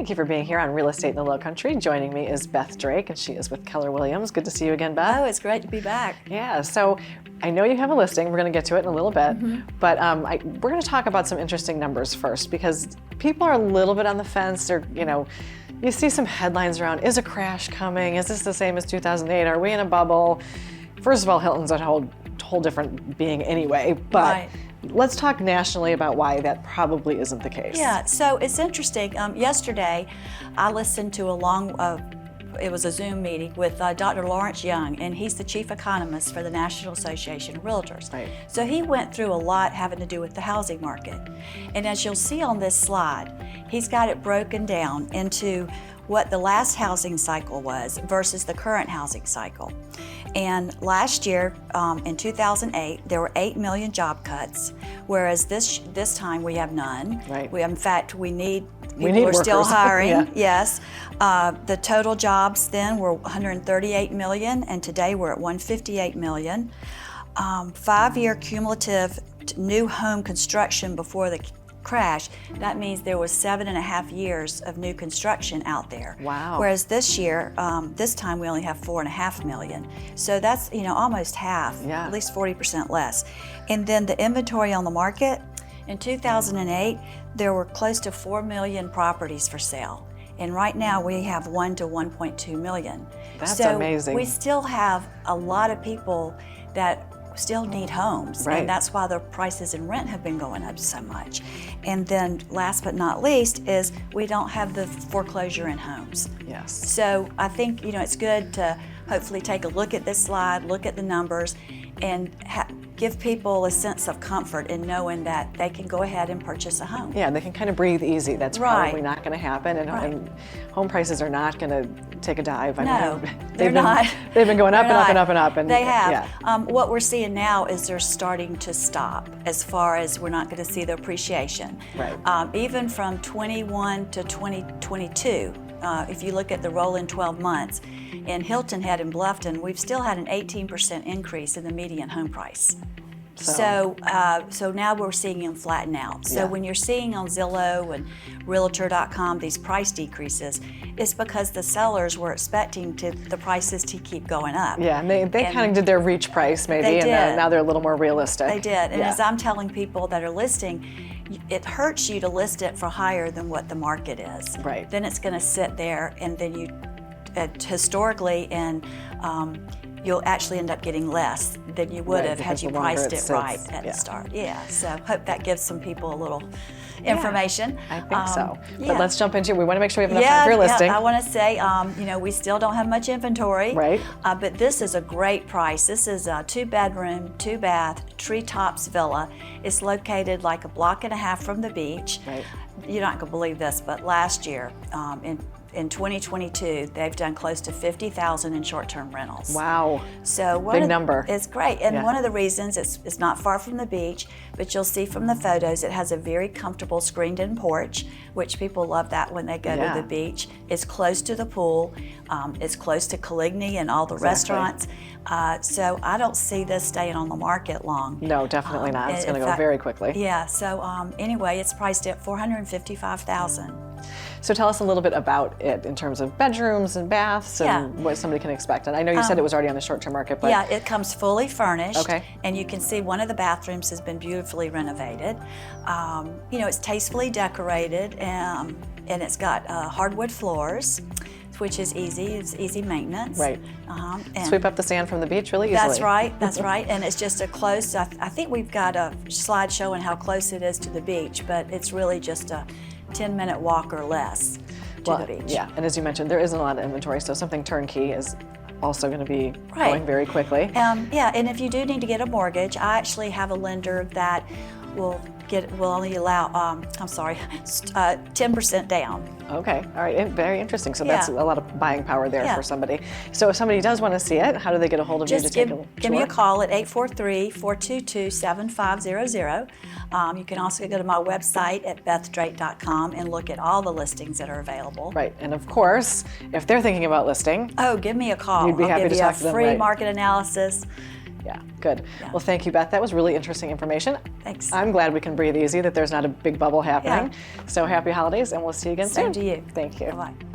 Thank you for being here on Real Estate in the Lowcountry. Joining me is Beth Drake, and she is with Keller Williams. Good to see you again, Beth. Oh, it's great to be back. Yeah, so I know you have a listing. We're going to get to it in a little bit, but we're going to talk about some interesting numbers first because people are a little bit on the fence. They're, you see some headlines around, is a crash coming? Is this the same as 2008? Are we in a bubble? First of all, Hilton's a whole different being anyway, but Right. Let's talk nationally about why that probably isn't the case. Yeah, so it's interesting. Yesterday, I listened to it was a Zoom meeting with Dr. Lawrence Young, and he's the chief economist for the National Association of Realtors. Right. So he went through a lot having to do with the housing market. And as you'll see on this slide, he's got it broken down into what the last housing cycle was versus the current housing cycle. And last year, in 2008, there were 8 million job cuts, whereas this time we have none. Right. In fact, people need are still workers. hiring. Yeah. Yes. The total jobs then were 138 million, and today we're at 158 million. 5-year cumulative new home construction before the crash, that means there was 7.5 years of new construction out there. Wow. Whereas this year, this time we only have 4.5 million. So that's almost half, Yeah. at least 40% less. And then the inventory on the market, in 2008, there were close to 4 million properties for sale. And right now we have 1 to 1.2 million. That's amazing. We still have a lot of people that still need homes, Right. and that's why the prices in rent have been going up so much. And then last but not least is we don't have the foreclosure in homes. Yes. So I think it's good to hopefully take a look at this slide, look at the numbers, and give people a sense of comfort in knowing that they can go ahead and purchase a home. Yeah, they can kind of breathe easy. That's Right. probably not going to happen, and, Right. and home prices are not going to take a dive. No, they've they're been, not. They've been going up They're and up not. and up and up. And They have. Yeah. What we're seeing now is they're starting to stop as far as we're not going to see the appreciation. Right. Even from 21 to 2022, if you look at the rolling 12 months, in Hilton Head in Bluffton, we've still had an 18% increase in the median home price. So now we're seeing them flatten out. So Yeah. when you're seeing on Zillow and Realtor.com these price decreases, it's because the sellers were expecting the prices to keep going up. Yeah, and they kind of did their reach price maybe, They and did. now they're a little more realistic. They did, and Yeah. as I'm telling people that are listing, it hurts you to list it for higher than what the market is. Right. Then it's going to sit there, and then historically, you'll actually end up getting less than you would Right, have had because you the longer priced it it sits, right at yeah. the start. Yeah, so hope that gives some people a little information. I think so. Yeah. But let's jump into it. We want to make sure we have enough time for your listing. Yeah, I want to say, we still don't have much inventory. Right. But this is a great price. This is a 2-bedroom, 2-bath, Treetops Villa. It's located like a block and a half from the beach. Right. You're not going to believe this, but last year, in 2022, they've done close to 50,000 in short-term rentals. Wow. So Big number. It's great, and Yeah. one of the reasons it's not far from the beach, but you'll see from the photos it has a very comfortable screened-in porch, which people love that when they go Yeah. to the beach. It's close to the pool. It's close to Caligny and all the restaurants. So I don't see this staying on the market long. No, definitely not. It's in going to go fact- very quickly. Yeah. So anyway, it's priced at $455,000. So tell us a little bit about it in terms of bedrooms and baths and Yeah. what somebody can expect. And I know you said it was already on the short-term market, but Yeah, it comes fully furnished. Okay. And you can see one of the bathrooms has been beautifully renovated. It's tastefully decorated, and it's got hardwood floors, which is easy. It's easy maintenance. Right. And sweep up the sand from the beach really easily. That's right. That's right. And it's just a close. I think we've got a slide showing how close it is to the beach, but it's really just a 10-minute walk or less to the beach. Yeah, and as you mentioned, there isn't a lot of inventory, so something turnkey is also going to be Right. going very quickly. Yeah, and if you do need to get a mortgage, I actually have a lender that will only allow 10% down. Okay, all right, very interesting. So that's a Yeah. lot of buying power there Yeah. for somebody. So if somebody does want to see it, how do they get a hold of you to Just take a give me a tour? call at 843-422-7500. You can also go to my website at bethdrake.com and look at all the listings that are available. Right, and of course, if they're thinking about listing, Oh, give me a call. You'd be I'll happy give to you talk a to them, free right. market analysis. Yeah, good. Yeah. Well, thank you, Beth. That was really interesting information. Thanks. I'm glad we can breathe easy, that there's not a big bubble happening. So happy holidays, and we'll see you again soon. Same to you. Thank you. Bye-bye.